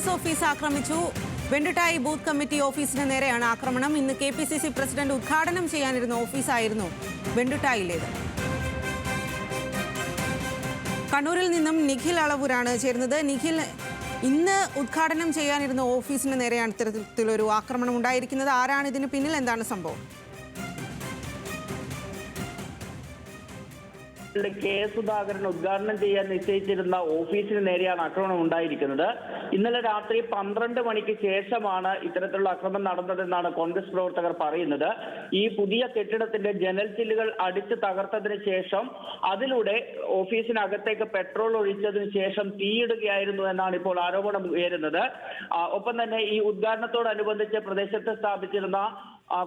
Congress office ആക്രമിച്ചു. വെണ്ടുട്ടായി booth committee ഓഫീസിന് നേരെയാണ് ആക്രമണം. ഇന്ന് KPCC പ്രസിഡന്റ് ഉദ്ഘാടനം ചെയ്യാനിരുന്ന ഓഫീസായിരുന്നു വെണ്ടുട്ടായിലേത്. കണ്ണൂരിൽ നിന്നും നിഖിൽ അളവൂരാണ് ചേരുന്നത്. നിഖിൽ, ഇന്ന് ഉദ്ഘാടനം ചെയ്യാനിരുന്ന ഓഫീസിന് നേരെയാണ് ഇത്തരത്തിലൊരു ആക്രമണം ഉണ്ടായിരിക്കുന്നത്. ആരാണ് ഇതിന് പിന്നിൽ? എന്താണ് സംഭവം? K. സുധാകരൻ ഉദ്ഘാടനം ചെയ്യാൻ നിശ്ചയിച്ചിരുന്ന ഓഫീസിന് നേരെയാണ് ആക്രമണം ഉണ്ടായിരിക്കുന്നത്. ഇന്നലെ രാത്രി 12 മണിക്ക് ശേഷമാണ് ഇത്തരത്തിലുള്ള ആക്രമണം നടന്നതെന്നാണ് കോൺഗ്രസ് പ്രവർത്തകർ പറയുന്നത്. ഈ പുതിയ കെട്ടിടത്തിന്റെ ജനൽ ചില്ലുകൾ അടിച്ചു തകർത്തതിന് ശേഷം അതിലൂടെ ഓഫീസിനകത്തേക്ക് പെട്രോൾ ഒഴിച്ചതിന് ശേഷം തീയിടുകയായിരുന്നു എന്നാണ് ഇപ്പോൾ ആരോപണം ഉയരുന്നത്. ഒപ്പം തന്നെ ഈ ഉദ്ഘാടനത്തോടനുബന്ധിച്ച് പ്രദേശത്ത് സ്ഥാപിച്ചിരുന്ന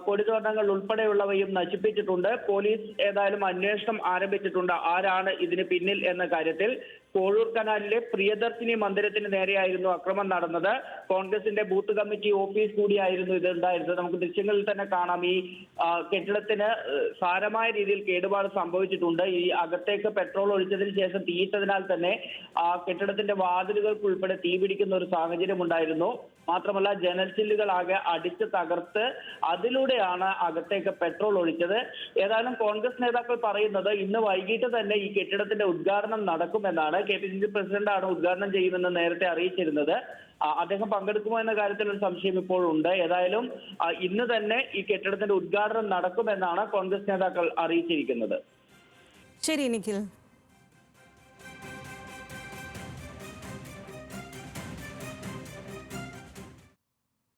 കൊടിതോരണങ്ങൾ ഉൾപ്പെടെയുള്ളവയും നശിപ്പിച്ചിട്ടുണ്ട്. പോലീസ് ഏതായാലും അന്വേഷണം ആരംഭിച്ചിട്ടുണ്ട് ആരാണ് ഇതിന് പിന്നിൽ എന്ന കാര്യത്തിൽ. കോഴൂർ കനാലിലെ പ്രിയദർശിനി മന്ദിരത്തിന് നേരെയായിരുന്നു ആക്രമണം നടന്നത്. കോൺഗ്രസിന്റെ ബൂത്ത് കമ്മിറ്റി ഓഫീസ് കൂടിയായിരുന്നു ഇത് ഉണ്ടായിരുന്നത്. നമുക്ക് ദൃശ്യങ്ങളിൽ തന്നെ കാണാം. ഈ കെട്ടിടത്തിന് സാരമായ രീതിയിൽ കേടുപാട് സംഭവിച്ചിട്ടുണ്ട്. ഈ അകത്തേക്ക് പെട്രോൾ ഒഴിച്ചതിന് ശേഷം തീയിട്ടതിനാൽ തന്നെ കെട്ടിടത്തിന്റെ വാതിലുകൾക്ക് ഉൾപ്പെടെ തീ പിടിക്കുന്ന ഒരു സാഹചര്യം ഉണ്ടായിരുന്നു. മാത്രമല്ല ജനൽ ചില്ലുകളാകെ അടിച്ച് തകർത്ത് അതിലൂടെയാണ് അകത്തേക്ക് പെട്രോൾ ഒഴിച്ചത്. ഏതായാലും കോൺഗ്രസ് നേതാക്കൾ പറയുന്നത് ഇന്ന് വൈകിട്ട് തന്നെ ഈ കെട്ടിടത്തിന്റെ ഉദ്ഘാടനം നടക്കുമെന്നാണ്. KPCC പ്രസിഡന്റാണ് ഉദ്ഘാടനം ചെയ്യുമെന്ന് നേരത്തെ അറിയിച്ചിരുന്നത്. അദ്ദേഹം പങ്കെടുക്കുമോ എന്ന കാര്യത്തിൽ ഒരു സംശയം ഇപ്പോൾ ഉണ്ട്. ഏതായാലും ഇന്ന് തന്നെ ഈ കെട്ടിടത്തിന്റെ ഉദ്ഘാടനം നടക്കുമെന്നാണ് കോൺഗ്രസ് നേതാക്കൾ അറിയിച്ചിരിക്കുന്നത്. ശരി നിഖിൽ.